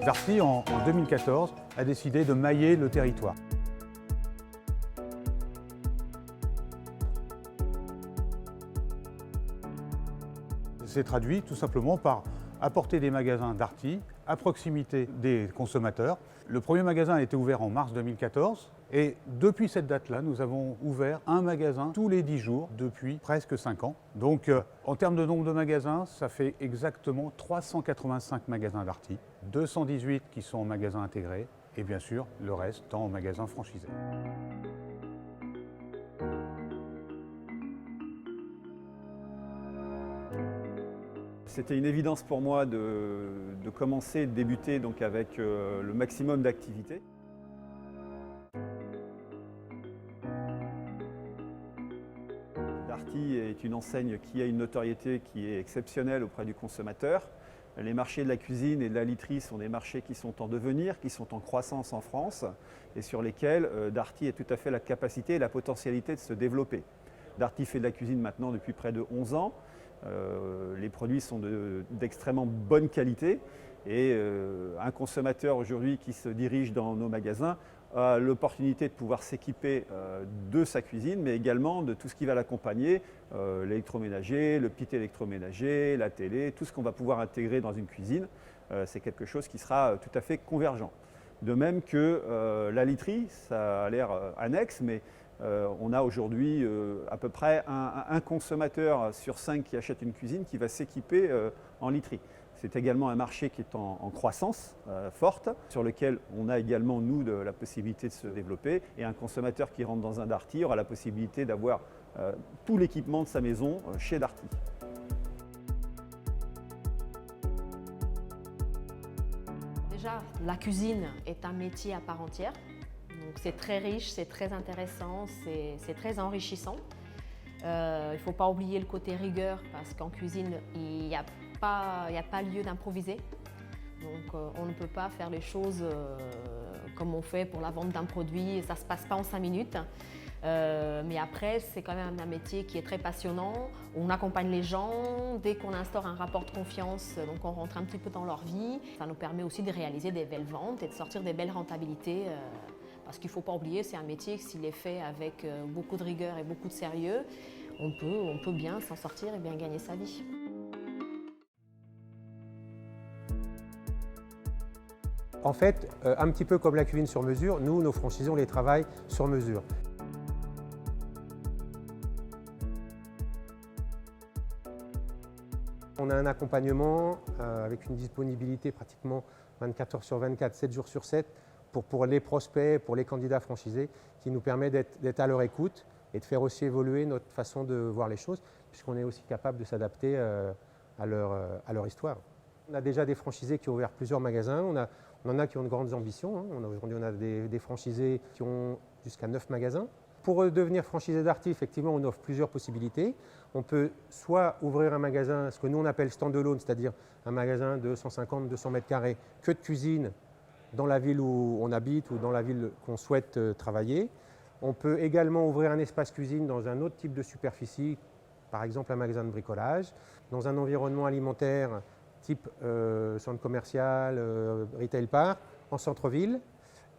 Darty, en 2014, a décidé de mailler le territoire. C'est traduit tout simplement par apporter des magasins Darty à proximité des consommateurs. Le premier magasin a été ouvert en mars 2014 et depuis cette date-là, nous avons ouvert un magasin tous les 10 jours depuis presque 5 ans. Donc en termes de nombre de magasins, ça fait exactement 385 magasins Darty, 218 qui sont en magasins intégrés et bien sûr le reste en magasins franchisés. C'était une évidence pour moi de commencer, de débuter donc avec le maximum d'activités. Darty est une enseigne qui a une notoriété qui est exceptionnelle auprès du consommateur. Les marchés de la cuisine et de la literie sont des marchés qui sont en devenir, qui sont en croissance en France et sur lesquels Darty a tout à fait la capacité et la potentialité de se développer. Darty fait de la cuisine maintenant depuis près de 11 ans. Les produits sont d'extrêmement bonne qualité et un consommateur aujourd'hui qui se dirige dans nos magasins a l'opportunité de pouvoir s'équiper de sa cuisine, mais également de tout ce qui va l'accompagner, l'électroménager, le petit électroménager, la télé, tout ce qu'on va pouvoir intégrer dans une cuisine. C'est quelque chose qui sera tout à fait convergent. De même que la literie, ça a l'air annexe, mais on a aujourd'hui à peu près un consommateur sur 5 qui achète une cuisine qui va s'équiper en literie. C'est également un marché qui est en croissance forte, sur lequel on a également, nous, la possibilité de se développer. Et un consommateur qui rentre dans un Darty aura la possibilité d'avoir tout l'équipement de sa maison chez Darty. Déjà, la cuisine est un métier à part entière. Donc c'est très riche, c'est très intéressant, c'est très enrichissant. Il ne faut pas oublier le côté rigueur parce qu'en cuisine, il n'y a pas lieu d'improviser. Donc on ne peut pas faire les choses comme on fait pour la vente d'un produit, ça ne se passe pas en 5 minutes. Mais après, c'est quand même un métier qui est très passionnant. On accompagne les gens, dès qu'on instaure un rapport de confiance, donc on rentre un petit peu dans leur vie. Ça nous permet aussi de réaliser des belles ventes et de sortir des belles rentabilités. Parce qu'il ne faut pas oublier, c'est un métier, s'il est fait avec beaucoup de rigueur et beaucoup de sérieux, on peut bien s'en sortir et bien gagner sa vie. En fait, un petit peu comme la cuisine sur mesure, nous, nos franchisés, on les travaille sur mesure. On a un accompagnement avec une disponibilité pratiquement 24 heures sur 24, 7 jours sur 7 pour les prospects, pour les candidats franchisés, qui nous permet d'être à leur écoute et de faire aussi évoluer notre façon de voir les choses, puisqu'on est aussi capable de s'adapter à leur histoire. On a déjà des franchisés qui ont ouvert plusieurs magasins, on en a qui ont de grandes ambitions. Aujourd'hui, on a des franchisés qui ont jusqu'à 9 magasins. Pour devenir franchisé Darty, effectivement, on offre plusieurs possibilités. On peut soit ouvrir un magasin, ce que nous on appelle stand-alone, c'est-à-dire un magasin de 150-200 mètres carrés, que de cuisine, dans la ville où on habite ou dans la ville qu'on souhaite travailler. On peut également ouvrir un espace cuisine dans un autre type de superficie, par exemple un magasin de bricolage, dans un environnement alimentaire type centre commercial, retail park, en centre-ville.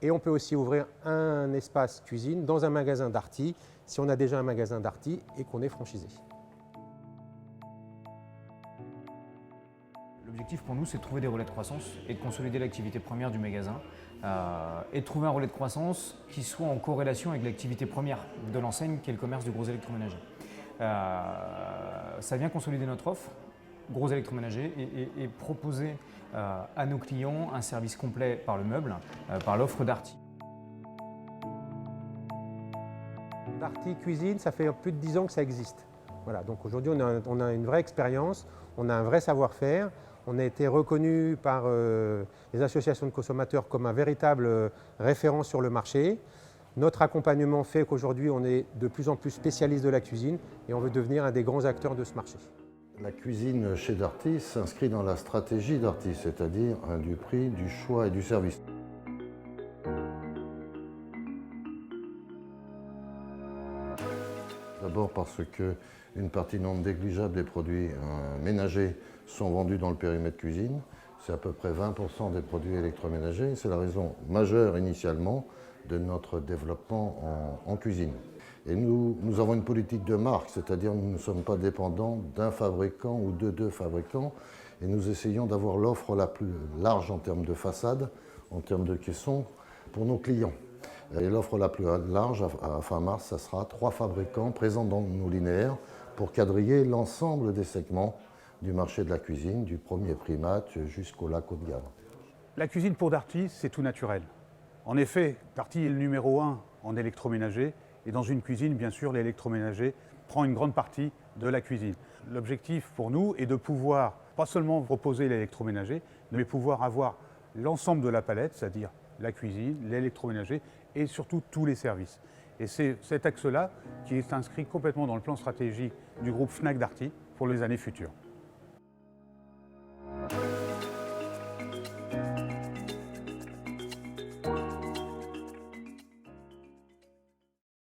Et on peut aussi ouvrir un espace cuisine dans un magasin Darty, si on a déjà un magasin Darty et qu'on est franchisé. L'objectif pour nous, c'est de trouver des relais de croissance et de consolider l'activité première du magasin et de trouver un relais de croissance qui soit en corrélation avec l'activité première de l'enseigne, qui est le commerce du gros électroménager. Ça vient consolider notre offre, gros électroménager, et proposer à nos clients un service complet par le meuble, par l'offre Darty. Darty Cuisine, ça fait plus de 10 ans que ça existe. Voilà, donc aujourd'hui, on a une vraie expérience, on a un vrai savoir-faire. On a été reconnu par les associations de consommateurs comme un véritable référent sur le marché. Notre accompagnement fait qu'aujourd'hui, on est de plus en plus spécialiste de la cuisine et on veut devenir un des grands acteurs de ce marché. La cuisine chez Darty s'inscrit dans la stratégie Darty, c'est-à-dire du prix, du choix et du service. D'abord parce qu'une partie non négligeable des produits ménagers sont vendus dans le périmètre cuisine. C'est à peu près 20% des produits électroménagers. C'est la raison majeure initialement de notre développement en cuisine. Et nous avons une politique de marque, c'est-à-dire nous ne sommes pas dépendants d'un fabricant ou de deux fabricants, et nous essayons d'avoir l'offre la plus large en termes de façade, en termes de caissons, pour nos clients. Et l'offre la plus large, à fin mars, ça sera 3 fabricants présents dans nos linéaires pour quadriller l'ensemble des segments du marché de la cuisine, du premier primat jusqu'au lac haut de gamme. La cuisine pour Darty, c'est tout naturel. En effet, Darty est le numéro 1 en électroménager, et dans une cuisine, bien sûr, l'électroménager prend une grande partie de la cuisine. L'objectif pour nous est de pouvoir, pas seulement proposer l'électroménager, mais pouvoir avoir l'ensemble de la palette, c'est-à-dire la cuisine, l'électroménager et surtout tous les services. Et c'est cet axe-là qui est inscrit complètement dans le plan stratégique du groupe Fnac Darty pour les années futures.